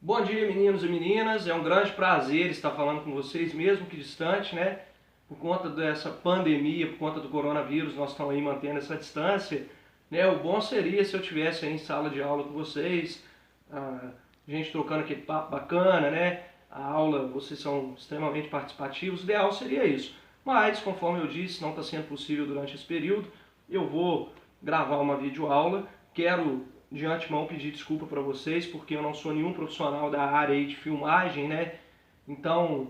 Bom dia, meninos e meninas. É um grande prazer estar falando com vocês, mesmo que distante, né? Por conta dessa pandemia, por conta do coronavírus, nós estamos aí mantendo essa distância, né? O bom seria se eu tivesse aí em sala de aula com vocês, a gente trocando aquele papo bacana, né? A aula, vocês são extremamente participativos, o ideal seria isso. Mas, conforme eu disse, não está sendo possível durante esse período, eu vou gravar uma videoaula. Quero de antemão pedir desculpa para vocês, porque eu não sou nenhum profissional da área aí de filmagem, né? Então,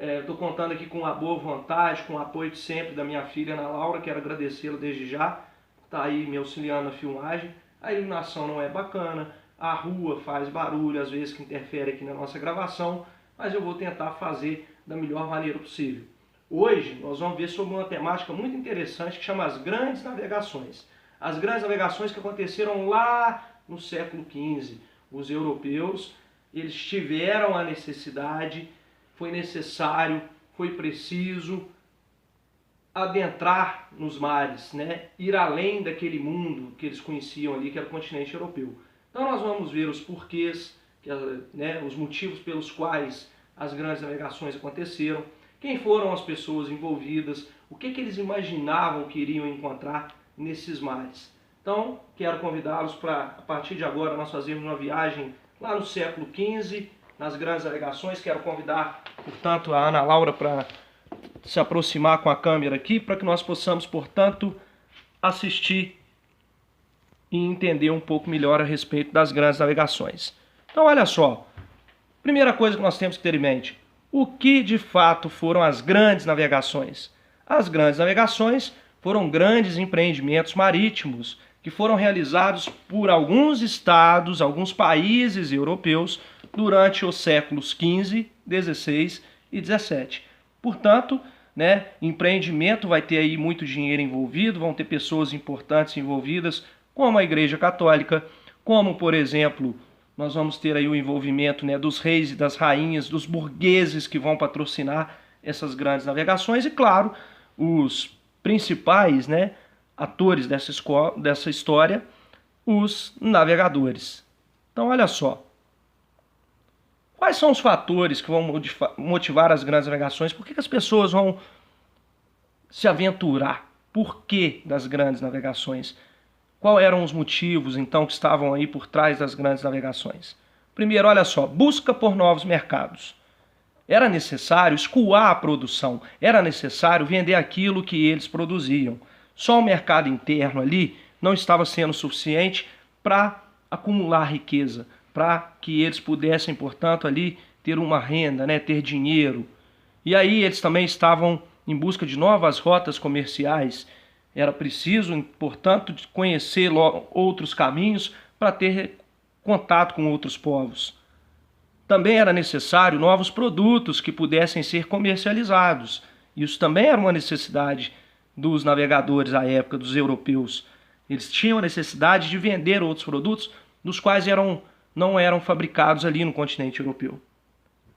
estou contando aqui com a boa vontade, com o apoio de sempre da minha filha Ana Laura. Quero agradecê-la desde já, está aí me auxiliando na filmagem. A iluminação não é bacana, a rua faz barulho, às vezes que interfere aqui na nossa gravação, mas eu vou tentar fazer da melhor maneira possível. Hoje nós vamos ver sobre uma temática muito interessante que chama as grandes navegações. As grandes navegações que aconteceram lá no século XV. Os europeus, eles tiveram a necessidade, foi necessário, foi preciso adentrar nos mares, né? Ir além daquele mundo que eles conheciam ali, que era o continente europeu. Então nós vamos ver os porquês, né, os motivos pelos quais as grandes navegações aconteceram, quem foram as pessoas envolvidas, o que eles imaginavam que iriam encontrar nesses mares. Então, quero convidá-los para, a partir de agora, nós fazermos uma viagem lá no século XV, nas grandes navegações. Quero convidar, portanto, a Ana Laura para se aproximar com a câmera aqui, para que nós possamos, portanto, assistir e entender um pouco melhor a respeito das grandes navegações. Então, olha só, primeira coisa que nós temos que ter em mente, o que de fato foram as grandes navegações? As grandes navegações foram grandes empreendimentos marítimos que foram realizados por alguns estados, alguns países europeus durante os séculos XV, XVI e XVII. Portanto, né, empreendimento vai ter aí muito dinheiro envolvido, vão ter pessoas importantes envolvidas, como a Igreja Católica, como, por exemplo, nós vamos ter aí o envolvimento, né, dos reis e das rainhas, dos burgueses que vão patrocinar essas grandes navegações e, claro, os principais, né, atores dessa história, os navegadores. Então, olha só. Quais são os fatores que vão motivar as grandes navegações? Por que as pessoas vão se aventurar? Por que das grandes navegações? Quais eram os motivos, então, que estavam aí por trás das grandes navegações? Primeiro, olha só, busca por novos mercados. Era necessário escoar a produção, era necessário vender aquilo que eles produziam. Só o mercado interno ali não estava sendo suficiente para acumular riqueza, para que eles pudessem, portanto, ali ter uma renda, né, ter dinheiro. E aí eles também estavam em busca de novas rotas comerciais. Era preciso, portanto, conhecer outros caminhos para ter contato com outros povos. Também era necessário novos produtos que pudessem ser comercializados. Isso também era uma necessidade dos navegadores à época, dos europeus. Eles tinham a necessidade de vender outros produtos, dos quais não eram fabricados ali no continente europeu.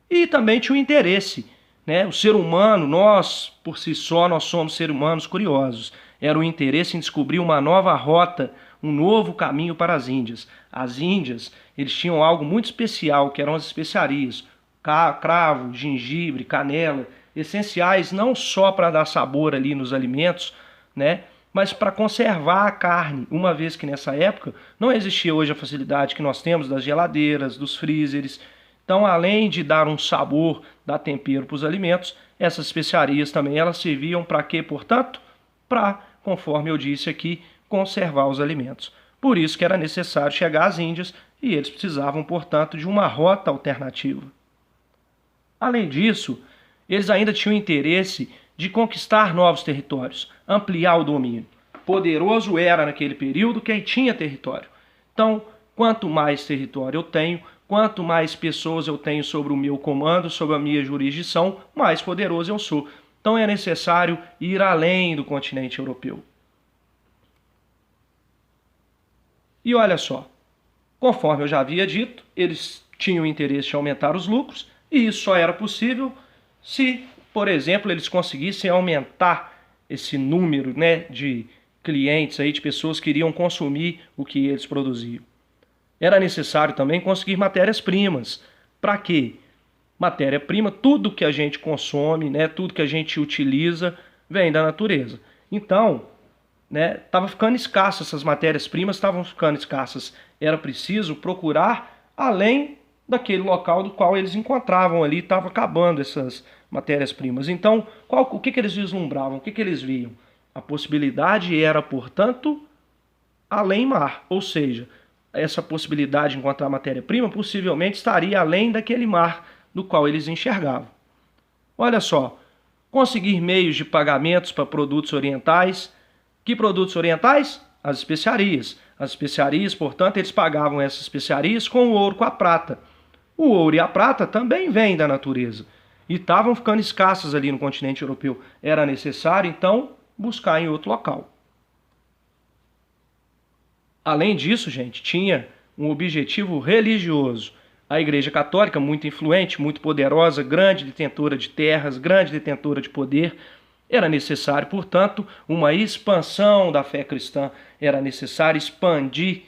E também tinha o interesse, né? O ser humano, nós, por si só, nós somos seres humanos curiosos. Era o interesse em descobrir uma nova rota, um novo caminho para as Índias. As Índias, eles tinham algo muito especial, que eram as especiarias. Cravo, gengibre, canela, essenciais não só para dar sabor ali nos alimentos, né, mas para conservar a carne, uma vez que nessa época não existia hoje a facilidade que nós temos das geladeiras, dos freezers. Então, além de dar um sabor, dar tempero para os alimentos, essas especiarias também elas serviam para quê, portanto? Para, conforme eu disse aqui, conservar os alimentos. Por isso que era necessário chegar às Índias e eles precisavam, portanto, de uma rota alternativa. Além disso, eles ainda tinham interesse de conquistar novos territórios, ampliar o domínio. Poderoso era naquele período quem tinha território. Então, quanto mais território eu tenho, quanto mais pessoas eu tenho sobre o meu comando, sobre a minha jurisdição, mais poderoso eu sou. Então é necessário ir além do continente europeu. E olha só, conforme eu já havia dito, eles tinham interesse em aumentar os lucros, e isso só era possível se, por exemplo, eles conseguissem aumentar esse número, né, de clientes, aí, de pessoas que iriam consumir o que eles produziam. era necessário também conseguir matérias-primas. Para quê? Matéria-prima, tudo que a gente consome, né, tudo que a gente utiliza, vem da natureza. Então, né, estava ficando escasso, essas matérias-primas estavam ficando escassas. Era preciso procurar além daquele local do qual eles encontravam ali, estava acabando essas matérias-primas. Então, o que eles vislumbravam? O que eles viam? A possibilidade era, portanto, além mar, ou seja, essa possibilidade de encontrar matéria-prima possivelmente estaria além daquele mar do qual eles enxergavam. Olha só, conseguir meios de pagamentos para produtos orientais. Que produtos orientais? As especiarias. As especiarias, portanto, eles pagavam essas especiarias com o ouro, com a prata. O ouro e a prata também vêm da natureza e estavam ficando escassos ali no continente europeu. Era necessário, então, buscar em outro local. Além disso, gente, tinha um objetivo religioso. A Igreja Católica, muito influente, muito poderosa, grande detentora de terras, grande detentora de poder, era necessário, portanto, uma expansão da fé cristã. Era necessário expandir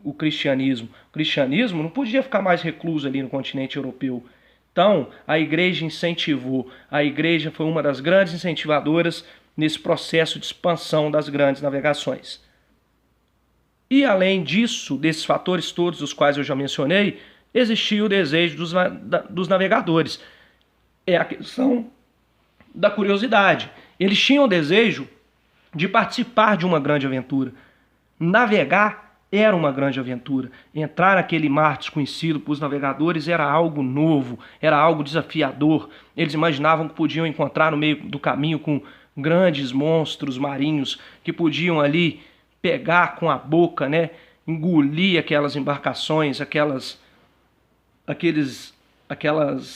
o cristianismo. O cristianismo não podia ficar mais recluso ali no continente europeu. Então, a igreja incentivou. A igreja foi uma das grandes incentivadoras nesse processo de expansão das grandes navegações. E além disso, desses fatores todos os quais eu já mencionei, existia o desejo dos navegadores. É a questão da curiosidade. Eles tinham o desejo de participar de uma grande aventura. Navegar era uma grande aventura. Entrar naquele mar desconhecido para os navegadores era algo novo, era algo desafiador. Eles imaginavam que podiam encontrar no meio do caminho com grandes monstros marinhos que podiam ali pegar com a boca, né, engolir aquelas embarcações, aquelas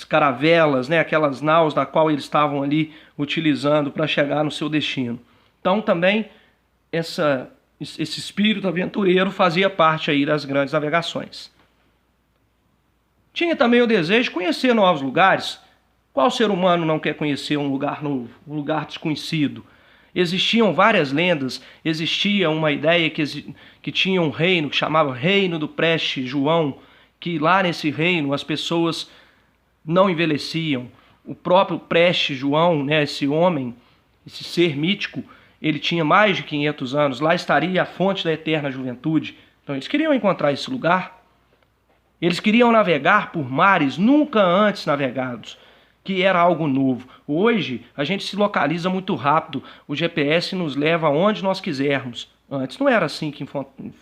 caravelas, né, aquelas naus da qual eles estavam ali utilizando para chegar no seu destino. Então também esse espírito aventureiro fazia parte aí das grandes navegações. Tinha também o desejo de conhecer novos lugares. Qual ser humano não quer conhecer um lugar novo, um lugar desconhecido? Existiam várias lendas, existia uma ideia que tinha um reino que chamava Reino do Preste João, que lá nesse reino as pessoas não envelheciam. O próprio Preste João, né, esse homem, esse ser mítico, ele tinha mais de 500 anos. Lá estaria a fonte da eterna juventude. Então eles queriam encontrar esse lugar. Eles queriam navegar por mares nunca antes navegados, que era algo novo. Hoje a gente se localiza muito rápido. O GPS nos leva aonde nós quisermos. Antes não era assim que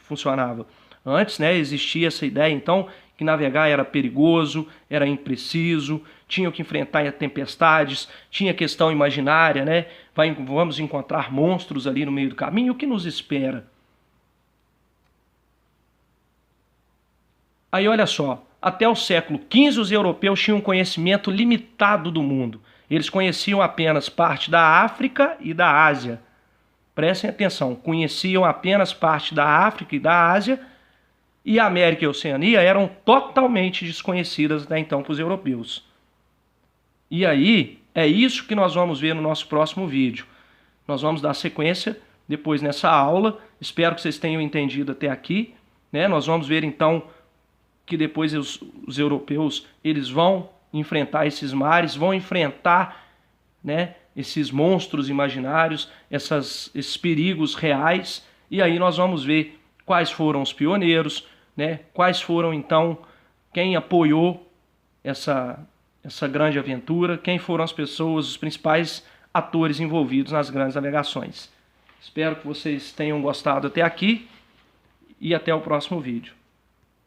funcionava. Antes, né, existia essa ideia, então, que navegar era perigoso, era impreciso, tinham que enfrentar tempestades, tinha questão imaginária, né? Vamos encontrar monstros ali no meio do caminho, o que nos espera? Aí olha só, até o século XV os europeus tinham um conhecimento limitado do mundo. Eles conheciam apenas parte da África e da Ásia. Prestem atenção, conheciam apenas parte da África e da Ásia, e a América e a Oceania eram totalmente desconhecidas até então para os europeus. E aí, é isso que nós vamos ver no nosso próximo vídeo. Nós vamos dar sequência depois nessa aula. Espero que vocês tenham entendido até aqui, né? Nós vamos ver então que depois os europeus eles vão enfrentar esses mares, vão enfrentar, né, esses monstros imaginários, esses perigos reais. E aí nós vamos ver quais foram os pioneiros, né? Quais foram, então, quem apoiou essa grande aventura, quem foram as pessoas, os principais atores envolvidos nas grandes navegações. Espero que vocês tenham gostado até aqui e até o próximo vídeo.